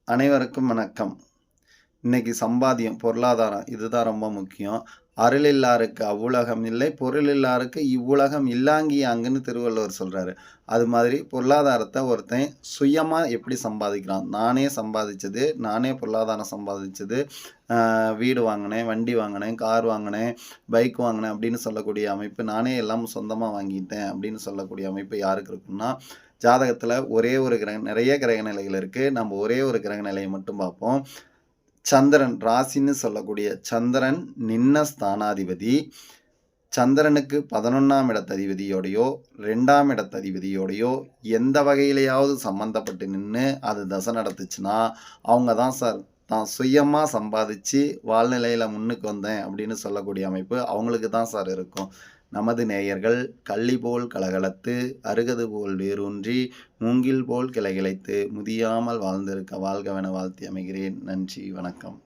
அனைவருக்கும் வணக்கம். இன்னைக்கு சம்பாத்தியம், பொருளாதாரம் இதுதான் ரொம்ப முக்கியம். "அருளில்லாருக்கு அவ்வுலகம் இல்லை, பொருளில்லாருக்கு இவ்வுலகம் இல்லாங்கியாங்குன்னு" திருவள்ளுவர் சொல்றாரு. அது மாதிரி பொருளாதாரத்த ஒருத்தன் சுயமா எப்படி சம்பாதிக்கிறான்? நானே சம்பாதிச்சது, நானே பொருளாதாரம் சம்பாதிச்சது, வீடு வாங்குனேன், வண்டி வாங்குனேன், கார் வாங்குனேன், பைக் வாங்குனேன் அப்படின்னு சொல்லக்கூடிய அமைப்பு, நானே எல்லாம் சொந்தமா வாங்கிட்டேன் அப்படின்னு சொல்லக்கூடிய அமைப்பு யாருக்கு இருக்குன்னா, ஜாதகத்துல ஒரே ஒரு நெறைய கிரக நிலைகள் இருக்கு. நம்ம ஒரே ஒரு கிரக நிலைய மட்டும் பார்ப்போம். சந்திரன் ராசின்னு சொல்லக்கூடிய சந்திரன் நின்ன ஸ்தானாதிபதி, சந்திரனுக்கு 11ஆம் இடத்ததிபதியோடையோ, 2ஆம் இடத்ததிபதியோடையோ எந்த வகையிலயாவது சம்மந்தப்பட்டு நின்னு அது தசை நடத்துச்சுன்னா, அவங்க தான் சார் தான் சுயமா சம்பாதிச்சு வாழ்நிலையில முன்னுக்கு வந்தேன் அப்படின்னு சொல்லக்கூடிய அமைப்பு அவங்களுக்கு தான் சார் இருக்கும். நமது நேயர்கள் கள்ளி போல் கலகலத்து, அருகது போல் வேரூன்றி, மூங்கில் போல் கிளைகிளைத்து, முதியாமல் வாழ்ந்திருக்க வாழ்கவென வாழ்த்தி அமைகிறேன். நன்றி, வணக்கம்.